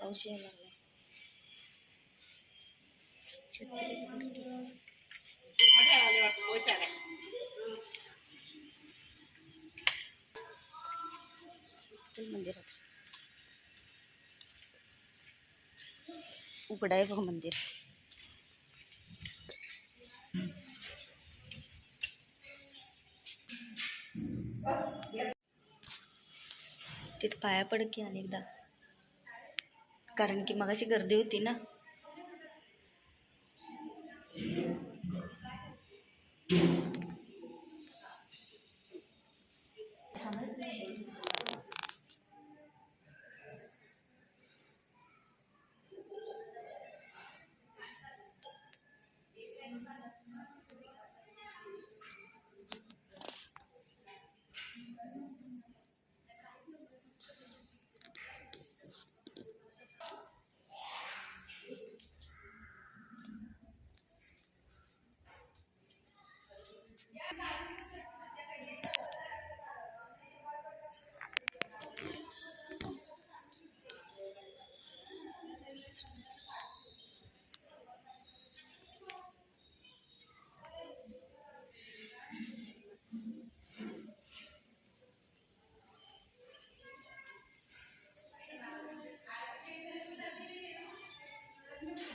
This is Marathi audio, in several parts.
पाऊस यायला लागलाय. चल मंदिरात. उघडा आहे बघ मंदिर. तिथे पाया पड की अनेकदा, कारण की मगाशी गर्दी होती ना.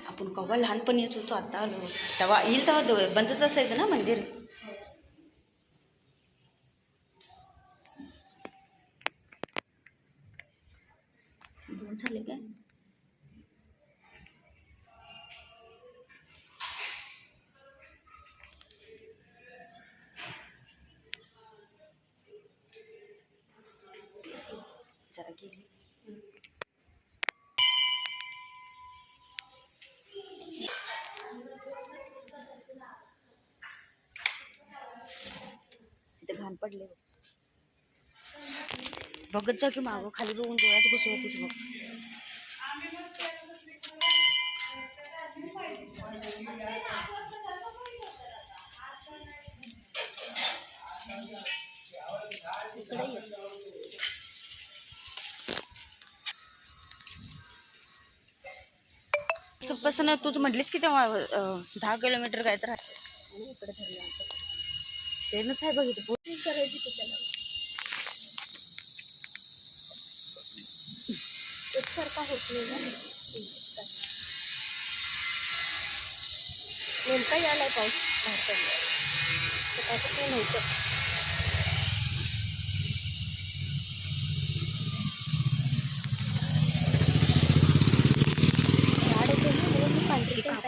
आपण कवा लहानपणी येत होतो, आता आलो तेव्हा येईल तेव्हा बंदच असायचं ना मंदिर. दोन झाले काय? जरा गेली. इथे घाण पडले बघत जा की मागं खाली बघून डोळ्यात घुसवतीस बघ. तूपासून तूच म्हटलीस की तेव्हा 10 किलोमीटर काय तर असेल. इकडे धरलं आमचं शेणच आहे बघ इथे. पूर्ण करायची की त्याला एकसारखा होत नाही ना. नेमका यायलाय पाऊस बाहेर पडला. सकाळपासून नव्हतं.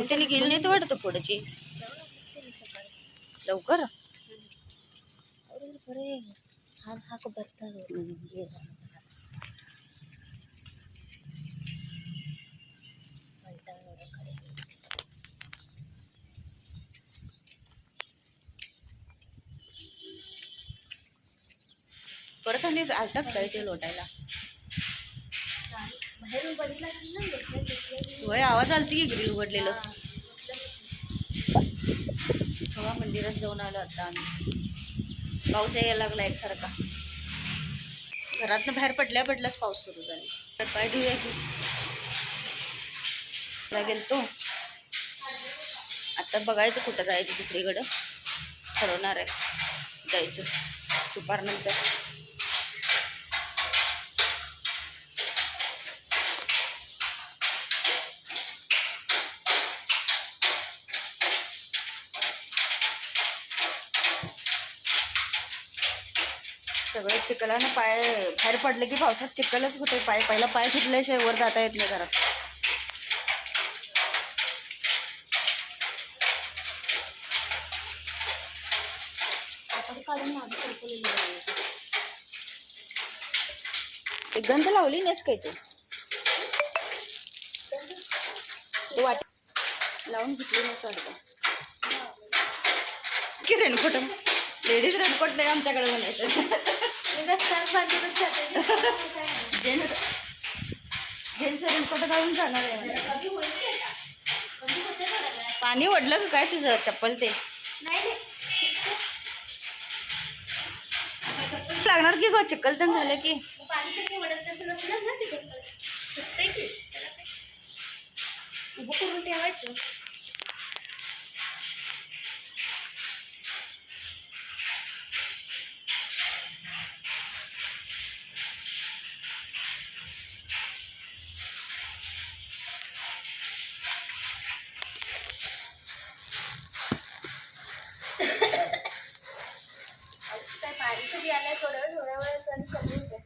त्याने गेली नाही तर वाटतं पुढची लवकर. परत आणि आलता काय ते लोटायला. होय आवाज आलती की ग्रिल उघडलेलं. तेव्हा मंदिरात जाऊन आलो आता आम्ही. पाऊस यायला लागला एकसारखा. घरातनं बाहेर पडल्याच पाऊस सुरू झाला. तर पाय धुया की गेलतो. आता बघायचं कुठं जायचं. दुसरीकडं ठरवणार आहे जायचं दुपारनंतर. सगळं चिखलानं पाय बाहेर पडले की पावसात चिखलच कुठे. पहिला पाय धुतल्याशिवाय वर जाता येत नाही घरात. ते गंध लावली नाहीस काय तू वाट लावून घेतली नाहीस वाटतं की. रेनकोट लेडीज रेनकोट नाही आमच्याकडे म्हणायचं. जेंट्स रेनकोट घालून जाणार आहे. पाणी ओढलं का काय तुझं चप्पल ते? लागणार की गो, चिखल पण झालं की. पाणी कसं वाटत तसं नसलंच ना तिथे सुटतंय की त्याला काय उभं करून ठेवायचं. काय पाणी कधी आलंय थोड्या वेळ कमी होते.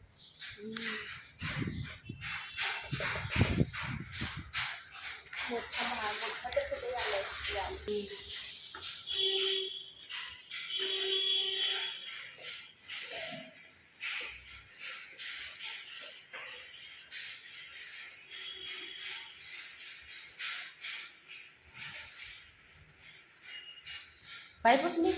मोठा तर कुठे आलंय. पाय पुसली.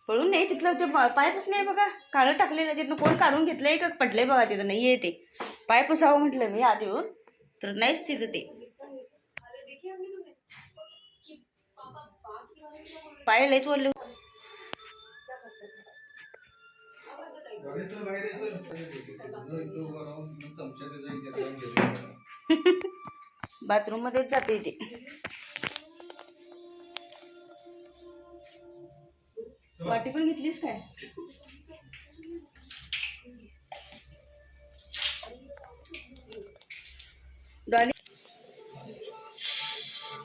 पळून नाही, तिथलं ते पाय पुसले बघा, काळं टाकलेलं तिथनं कोण काढून घेतलंय का पडलंय बघा, तिथं नाही आहे ते. पाय पुसावं म्हटलं मी आधी येऊन, तर नाहीच तिथं ते पाय लयच वरले. बाथरूम मध्येच जाते ते. वाटी पण घेतलीस काय? डॉली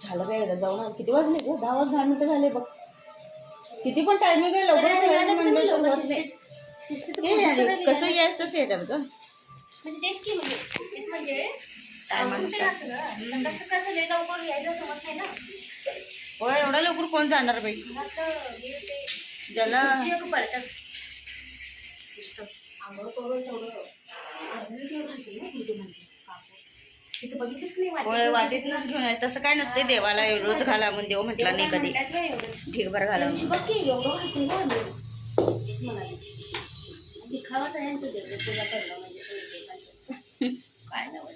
झालं काय, जाऊन किती वाजले ग? 10 मिनिटं झाले बघ. किती पण टायमिंग आहे, लवकर कसं यायचं तसं येतात ग. म्हणजे तेच की म्हणजे सकाळचं लय लवकर यायचं समज नाही ना. होय, एवढा लवकर कोण जाणार बाई? ज्याला पडतात आंघोळ करून तेवढं तिथं बघितलंच नाही. होय, वाटीतनच घेऊन आहे. तसं काय नसते, देवाला रोज घाला म्हणून देव म्हटला नाही कधी. ढीगभर घाला दिखावाच आहे तुझा करणं म्हणजे काय नव्हतं.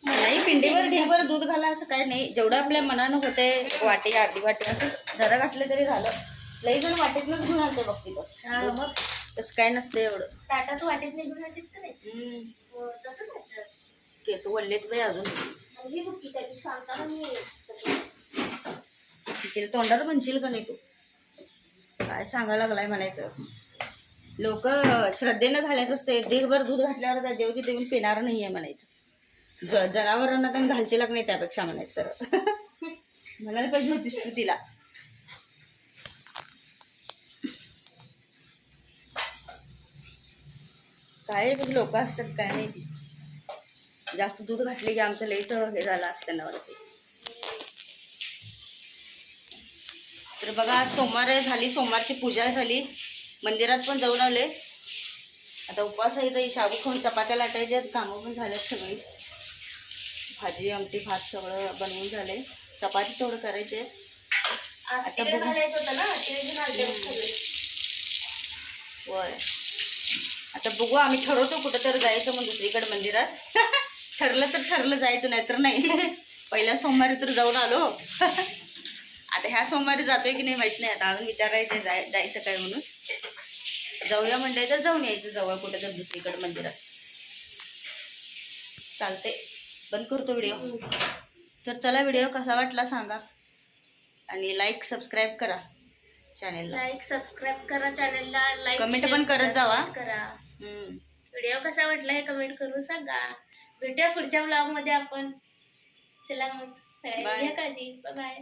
नाही, पिंडीवर ढीगभर दूध घाला असं काय नाही. जेवढं आपल्या मनानं होतंय, वाटी अर्धी वाटी असं जरा घातलं तरी झालं. लई जण वाटीतनच घेऊन आलते बघ तिथं. मग तसं काय नसतं एवढं. ताटात वाटीत नाही घेऊन आलते का नाही. तसंच केस वळलेत बाई अजून. सांगताना मी तिला तोंडात म्हणशील का नाही तू? काय सांगायला लागलाय म्हणायचं. लोक श्रद्धेनं घालायचं असते. ढीगभर दूध घातल्यावर त्या देव तिथे येऊन पिणार नाहीये म्हणायचं. जनावरांना पण घालची लाग नाही त्यापेक्षा म्हणायचं. तर म्हणायला पाहिजे होतीस तू तिला. काय लोक असतात काय नाही. जास्त दूध घातले की आमचं लईच हे झालं असतं नवरती. तर बघा, आज सोमवार झाली, सोमवारची पूजा झाली, मंदिरात पण जाऊन आले. आता उपवास आहे, तर शाबू खाऊन चपात्या लाटायच्या, कामं पण झाल्यात सगळी. भाजी आमटी भात सगळं बनवून झाले. चपाती तेवढं करायचे. आता होय, आता बघू, आम्ही ठरवतो कुठं तर जायचं मग दुसरीकडे मंदिरात. ठरलं तर ठरलं, जायचं नाही तर नाही. पहिल्या सोमवारी तर जाऊन आलो. आता ह्या सोमवारी जातोय की नाही माहित नाही. आता अजून विचारायचं जायचं काय म्हणून. जाऊया म्हणताय तर जाऊन यायचं जवळ कुठे तर दुसरीकडे मंदिरात. चालते, बंद करतो व्हिडिओ. तर चला, व्हिडिओ कसा वाटला सांगा आणि लाईक सबस्क्राईब करा चॅनेलला. लाईक सबस्क्राईब करा चॅनेलला. लाईक कमेंट पण करत जावा. करा. व्हिडिओ कसा वाटला हे कमेंट करून सांगा. भेटूया पुढच्या ब्लॉग मध्ये आपण. चला मग, सगळ्यांनी घ्या काळजी. Bye bye.